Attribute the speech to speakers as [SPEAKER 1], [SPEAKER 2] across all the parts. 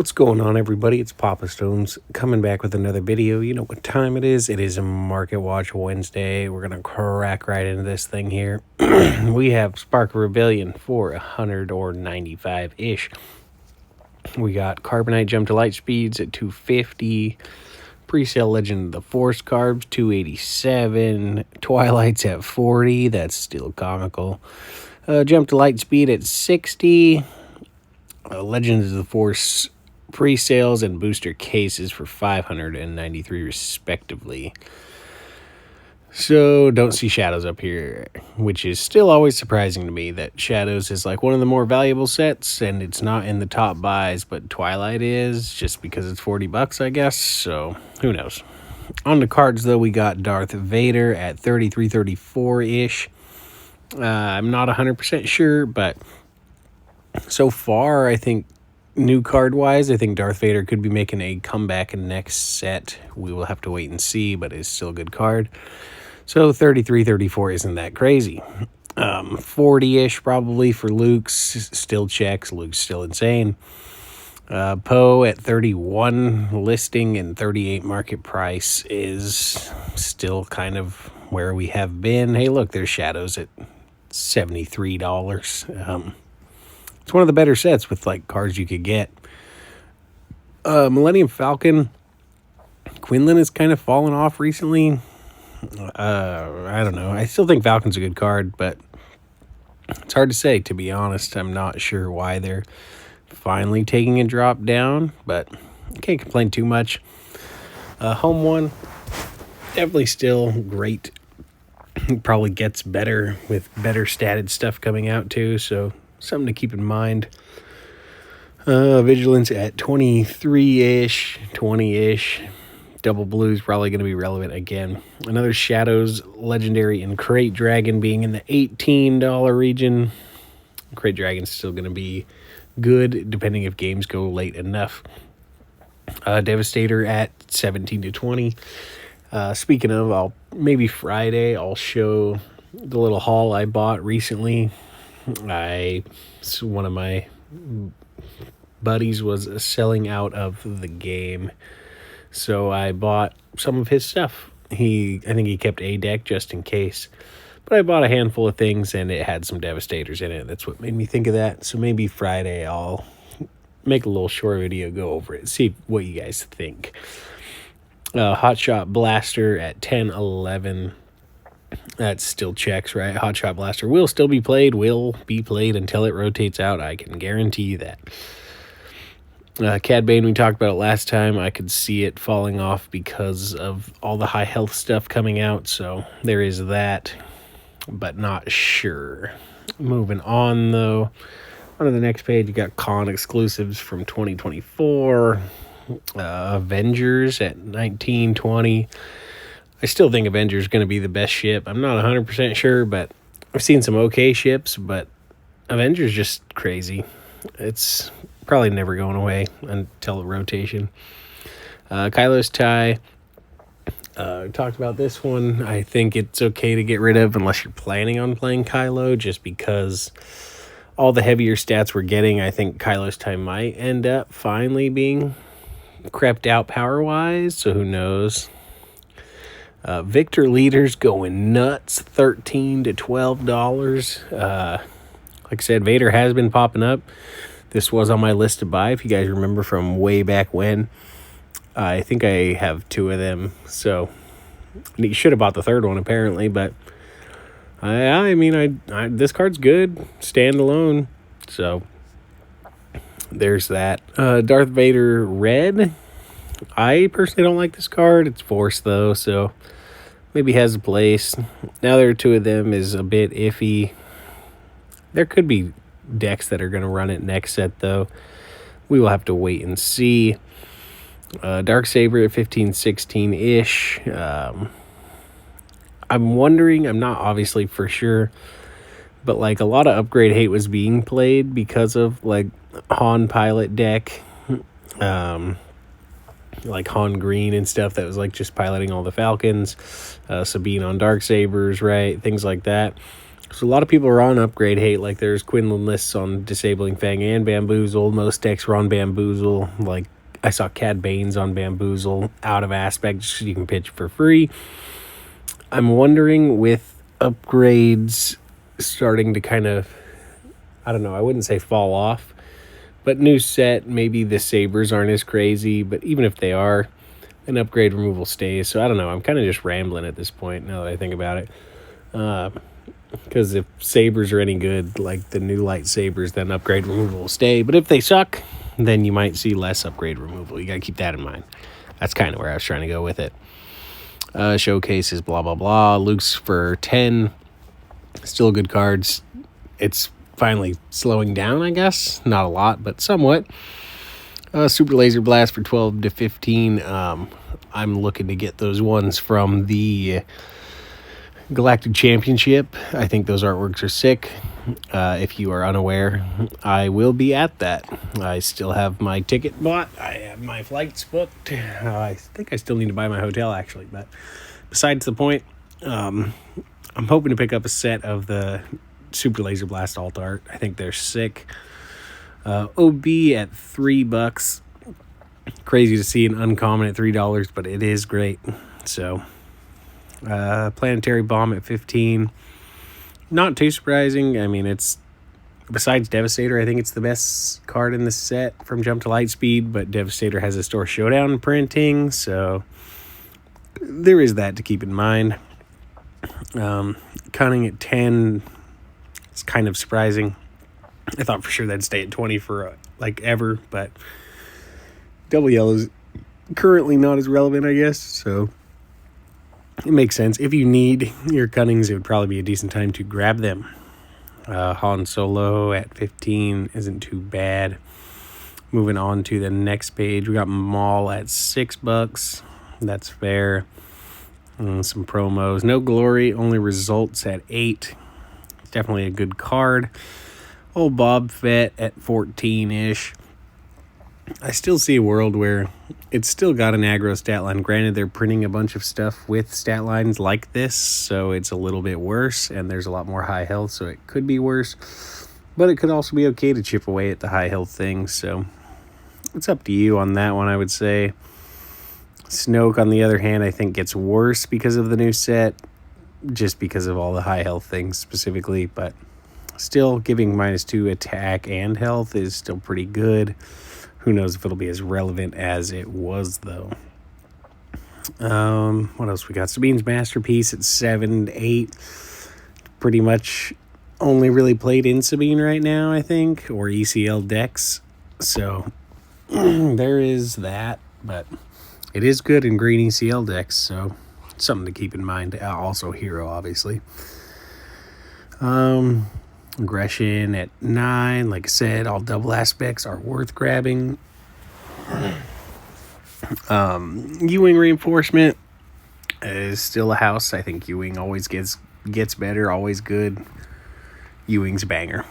[SPEAKER 1] What's going on, everybody? It's Papastones coming back with another video. You know what time it is? It is Market Watch Wednesday. We're going to crack right into this thing here. We have Spark of Rebellion for 100 or 95-ish. We got Carbonite Jump to Light Speeds at 250. Pre-sale Legend of the Force Carbs, 287. Twilight's at 40. That's still comical. Jump to Light Speed at 60. Legends of the Force pre-sales and booster cases for 593 respectively. So don't see Shadows up here, which is still always surprising to me that Shadows is like one of the more valuable sets and it's not in the top buys, but Twilight is, just because it's $40, I guess. So who knows. On the cards though, we got Darth Vader at 33-34-ish. I'm not 100% sure, but so far I think new card wise, I think Darth Vader could be making a comeback in next set. We will have to wait and see, but it's still a good card. So 33-34 isn't that crazy. 40-ish probably for Luke's, still checks. Luke's still insane. Poe at 31 listing and 38 market price is still kind of where we have been. Hey, look, there's Shadows at $73. It's one of the better sets with like cards you could get. Millennium Falcon, Quinlan has kind of fallen off recently. I don't know. I still think Falcon's a good card, but it's hard to say, to be honest. I'm not sure why they're finally taking a drop down, but I can't complain too much. Home one, definitely still great. Probably gets better with better statted stuff coming out too, so something to keep in mind. Vigilance at 23-ish, 20-ish. Double Blue's probably going to be relevant again. Another Shadows Legendary and Crate Dragon being in the $18 region. Crate Dragon's still going to be good, depending if games go late enough. Devastator at 17-20. Speaking of, maybe Friday, I'll show the little haul I bought recently. One of my buddies was selling out of the game, so I bought some of his stuff. I think he kept a deck just in case, but I bought a handful of things and it had some Devastators in it. That's what made me think of that. So maybe Friday I'll make a little short video, go over it, see what you guys think. Hotshot Blaster at 10-11. That still checks, right? Hotshot Blaster will still be played, until it rotates out. I can guarantee you that. Cad Bane, we talked about it last time. I could see it falling off because of all the high health stuff coming out, so there is that, but not sure. Moving on, though. On to the next page, you got con exclusives from 2024. Avengers at 19-20. I still think Avengers is going to be the best ship. I'm not 100% sure, but I've seen some okay ships, but Avengers just crazy. It's probably never going away until the rotation. Kylo's tie. Talked about this one. I think it's okay to get rid of unless you're planning on playing Kylo, just because all the heavier stats we're getting, I think Kylo's tie might end up finally being crept out power-wise, so who knows. Victor Leaders going nuts, $13-12. Like I said, Vader has been popping up. This was on my list to buy, if you guys remember from way back when. I think I have two of them, so you should have bought the third one apparently, but I mean, this card's good, standalone, so there's that. Darth Vader Red. I personally don't like this card. It's Force, though, so maybe has a place. Now there are two of them is a bit iffy. There could be decks that are going to run it next set, though. We will have to wait and see. Darksaber at 15-16-ish. I'm wondering, I'm not obviously for sure, but like a lot of upgrade hate was being played because of like Han pilot deck. Like Han Green and stuff that was like just piloting all the Falcons, Sabine on Darksabers, right? Things like that. So a lot of people are on upgrade hate. Like there's Quinlan lists on Disabling Fang and Bamboozle. Most decks are on Bamboozle. Like I saw Cad Bane's on Bamboozle. Out of Aspect, just so you can pitch for free. I'm wondering with upgrades starting to kind of, I don't know, I wouldn't say fall off. But new set, maybe the Sabres aren't as crazy. But even if they are, an upgrade removal stays. So I don't know. I'm kind of just rambling at this point now that I think about it. Because if Sabres are any good, like the new lightsabers, then upgrade removal will stay. But if they suck, then you might see less upgrade removal. You got to keep that in mind. That's kind of where I was trying to go with it. Showcases, blah, blah, blah. Luke's for 10. Still good cards. It's finally slowing down, I guess. Not a lot, but somewhat. Super Laser Blast for 12 to 15. I'm looking to get those ones from the Galactic Championship. I think those artworks are sick. If you are unaware, I will be at that. I still have my ticket bought. I have my flights booked. I think I still need to buy my hotel, actually. But besides the point, I'm hoping to pick up a set of the Super Laser Blast alt art. I think they're sick. OB at $3. Crazy to see an uncommon at $3, but it is great. So, Planetary Bomb at 15. Not too surprising. I mean, it's besides Devastator, I think it's the best card in the set from Jump to Lightspeed, but Devastator has a Store Showdown printing, so there is that to keep in mind. Cunning at 10 is kind of surprising. I thought for sure they'd stay at 20 for ever, but Double Yellow is currently not as relevant, I guess, so it makes sense. If you need your Cunnings, it would probably be a decent time to grab them. Han Solo at 15 isn't too bad. Moving on to the next page, we got Maul at $6. That's fair. Some promos. No Glory, only Results at 8. Definitely a good card. Old Bob Fett at 14-ish. I still see a world where it's still got an aggro stat line. Granted, they're printing a bunch of stuff with stat lines like this, so it's a little bit worse, and there's a lot more high health, so it could be worse. But it could also be okay to chip away at the high health things, so it's up to you on that one, I would say. Snoke, on the other hand, I think gets worse because of the new set, just because of all the high health things specifically, but still giving -2 attack and health is still pretty good. Who knows if it'll be as relevant as it was, though. What else we got? Sabine's Masterpiece at 7 to 8. Pretty much only really played in Sabine right now, I think, or ECL decks. So there is that, but it is good in green ECL decks, so something to keep in mind. Also Hero, obviously. Aggression at 9. Like I said, all double aspects are worth grabbing. U-Wing Reinforcement is still a house. I think U-Wing always gets better, always good. U-Wing's a banger.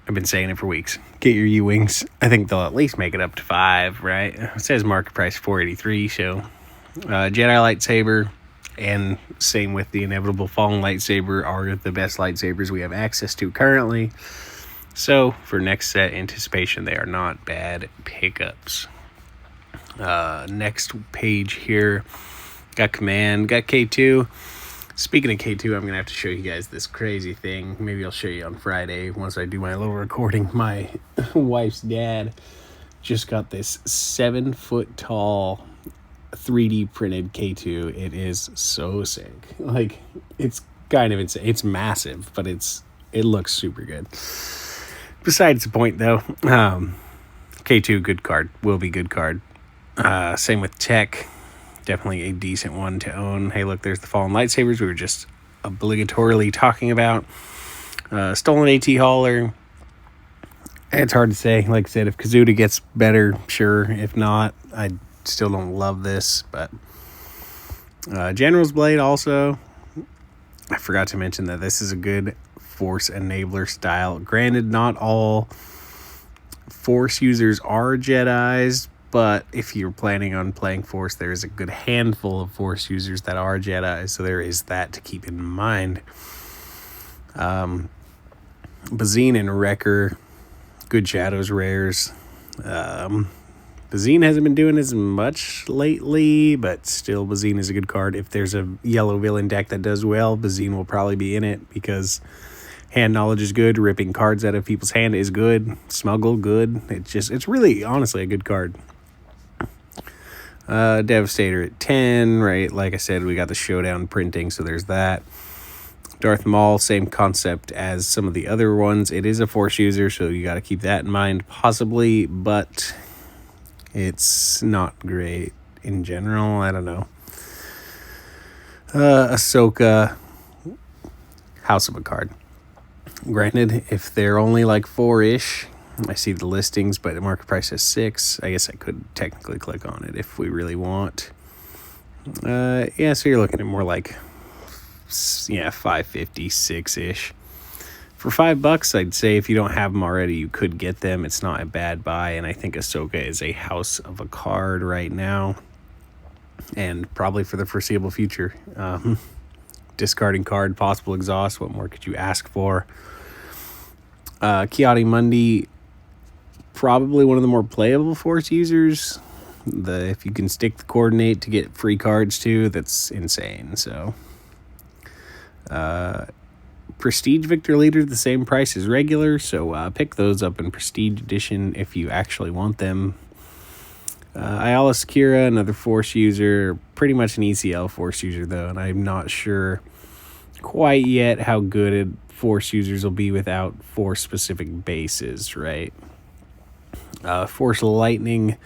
[SPEAKER 1] I've been saying it for weeks. Get your U-Wings. I think they'll at least make it up to 5, right? It says market price $483, so Jedi Lightsaber, and same with the Inevitable Fallen Lightsaber, are the best lightsabers we have access to currently. So, for next set anticipation, they are not bad pickups. Next page here, got Command, got K2. Speaking of K2, I'm going to have to show you guys this crazy thing. Maybe I'll show you on Friday once I do my little recording. My wife's dad just got this 7-foot-tall 3D printed K2. It is so sick. Like, it's kind of insane. It's massive, but it looks super good. Besides the point, though, K2, good card. Will be good card. Same with Tech. Definitely a decent one to own. Hey, look, there's the Fallen Lightsabers we were just obligatorily talking about. Stolen AT Hauler. It's hard to say. Like I said, if Kazuda gets better, sure. If not, I still don't love this. But General's Blade also. I forgot to mention that this is a good Force Enabler style. Granted, not all Force users are Jedis, but if you're planning on playing Force, there is a good handful of Force users that are Jedi, so there is that to keep in mind. Bazine and Wrecker, good shadows rares. Bazine hasn't been doing as much lately, but still Bazine is a good card. If there's a yellow villain deck that does well, Bazine will probably be in it because hand knowledge is good. Ripping cards out of people's hand is good. Smuggle, good. It's really, honestly, a good card. Devastator at 10, right? Like I said, we got the Showdown printing, so there's that. Darth Maul, same concept as some of the other ones. It is a Force user, so you got to keep that in mind, possibly, but it's not great in general. I don't know. Ahsoka, House of a card. Granted, if they're only like 4-ish, I see the listings, but the market price is 6. I guess I could technically click on it if we really want. Yeah, so you're looking at more like, yeah, 550, 6-ish. For $5, I'd say if you don't have them already, you could get them. It's not a bad buy, and I think Ahsoka is a house of a card right now, and probably for the foreseeable future. Discarding card, possible exhaust. What more could you ask for? Kiadi Mundi, probably one of the more playable Force users. If you can stick the coordinate to get free cards too, that's insane. So, Prestige Victor Leader, the same price as regular, so pick those up in Prestige Edition if you actually want them. Ayala Sakura, another Force user, pretty much an ECL Force user though, and I'm not sure quite yet how good Force users will be without Force specific bases, right? Force Lightning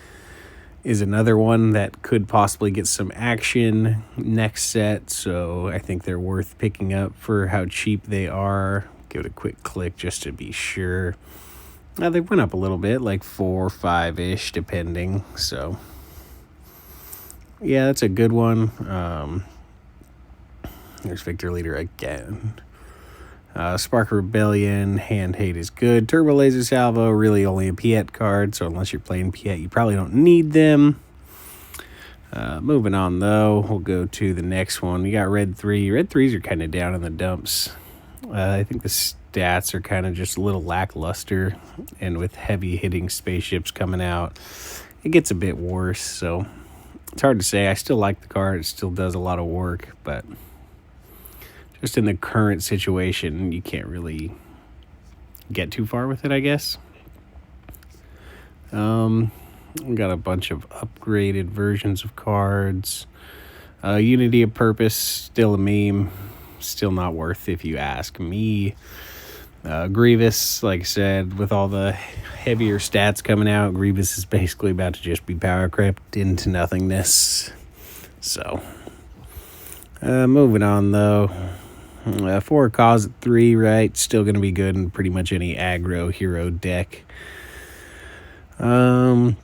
[SPEAKER 1] is another one that could possibly get some action next set, so I think they're worth picking up for how cheap they are. Give it a quick click just to be sure. They went up a little bit, like 4 or 5-ish, depending, so yeah, that's a good one. There's Victor Leader again. Spark Rebellion, Hand Hate is good. Turbo Laser Salvo, really only a Piet card, so unless you're playing Piet, you probably don't need them. Moving on, though, we'll go to the next one. We got Red 3. Red 3s are kind of down in the dumps. I think the stats are kind of just a little lackluster, and with heavy-hitting spaceships coming out, it gets a bit worse, so it's hard to say. I still like the card. It still does a lot of work, but just in the current situation, you can't really get too far with it, I guess. We got a bunch of upgraded versions of cards. Unity of Purpose, still a meme. Still not worth if you ask me. Grievous, like I said, with all the heavier stats coming out, Grievous is basically about to just be power crept into nothingness. So, moving on, though. For a cause at 3, right? Still going to be good in pretty much any aggro hero deck. Ahsoka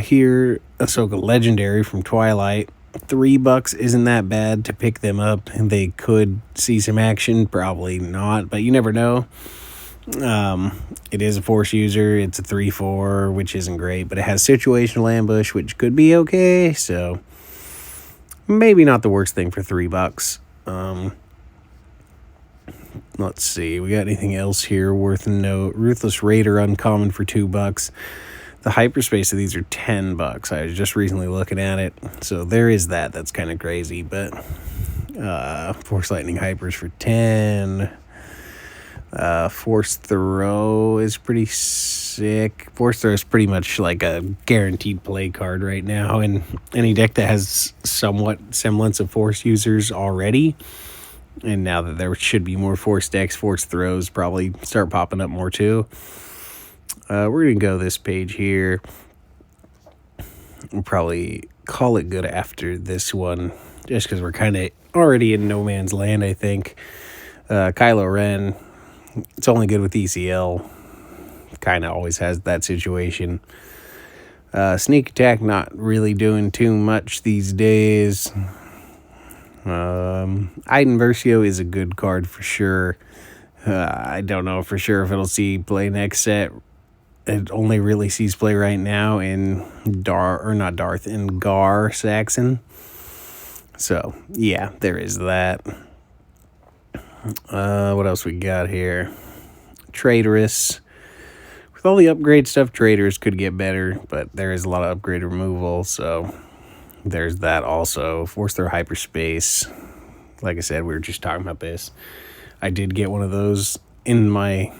[SPEAKER 1] here. Ahsoka Legendary from Twilight. $3 isn't that bad to pick them up. And they could see some action. Probably not, but you never know. It is a Force user. It's a 3/4, which isn't great, but it has Situational Ambush, which could be okay. So maybe not the worst thing for $3. Let's see. We got anything else here worth note? Ruthless Raider, uncommon for $2. The hyperspace of these are $10. I was just recently looking at it. So there is that. That's kind of crazy. But Force Lightning Hypers for 10. Force Throw is pretty sick. Force Throw is pretty much like a guaranteed play card right now, and any deck that has somewhat semblance of Force users already, and now that there should be more Force decks, Force Throws probably start popping up more too. We're going to go this page here. We'll probably call it good after this one, just because we're kind of already in no man's land, I think. Kylo Ren, it's only good with ECL. Kind of always has that situation. Sneak Attack, not really doing too much these days. Iden Versio is a good card for sure. I don't know for sure if it'll see play next set. It only really sees play right now in Gar Saxon. So, yeah, there is that. What else we got here? Traitorous. With all the upgrade stuff, Traitors could get better, but there is a lot of upgrade removal, so there's that also. Force throw hyperspace. Like I said, we were just talking about this. I did get one of those in my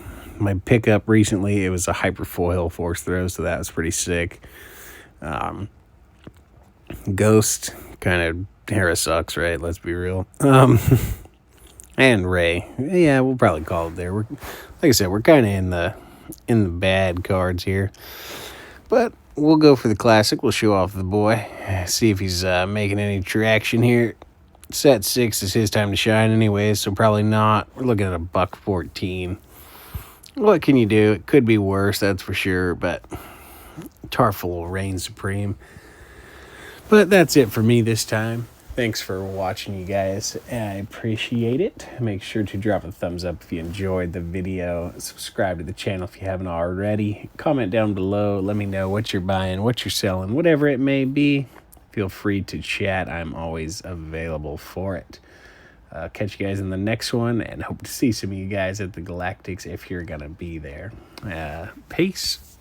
[SPEAKER 1] pickup recently. It was a hyperfoil force throw, so that was pretty sick. Ghost kind of Hera sucks, right? Let's be real. And Ray, yeah, we'll probably call it there. Like I said, we're kind of in the bad cards here, but we'll go for the classic. We'll show off the boy, see if he's making any traction here. Set 6 is his time to shine anyways, so probably not. We're looking at a $1.14. What can you do? It could be worse, that's for sure, but Tarful will reign supreme. But that's it for me this time. Thanks for watching, you guys. I appreciate it. Make sure to drop a thumbs up if you enjoyed the video. Subscribe to the channel if you haven't already. Comment down below. Let me know what you're buying, what you're selling, whatever it may be. Feel free to chat. I'm always available for it. Catch you guys in the next one, and hope to see some of you guys at the Galactics if you're going to be there. Peace.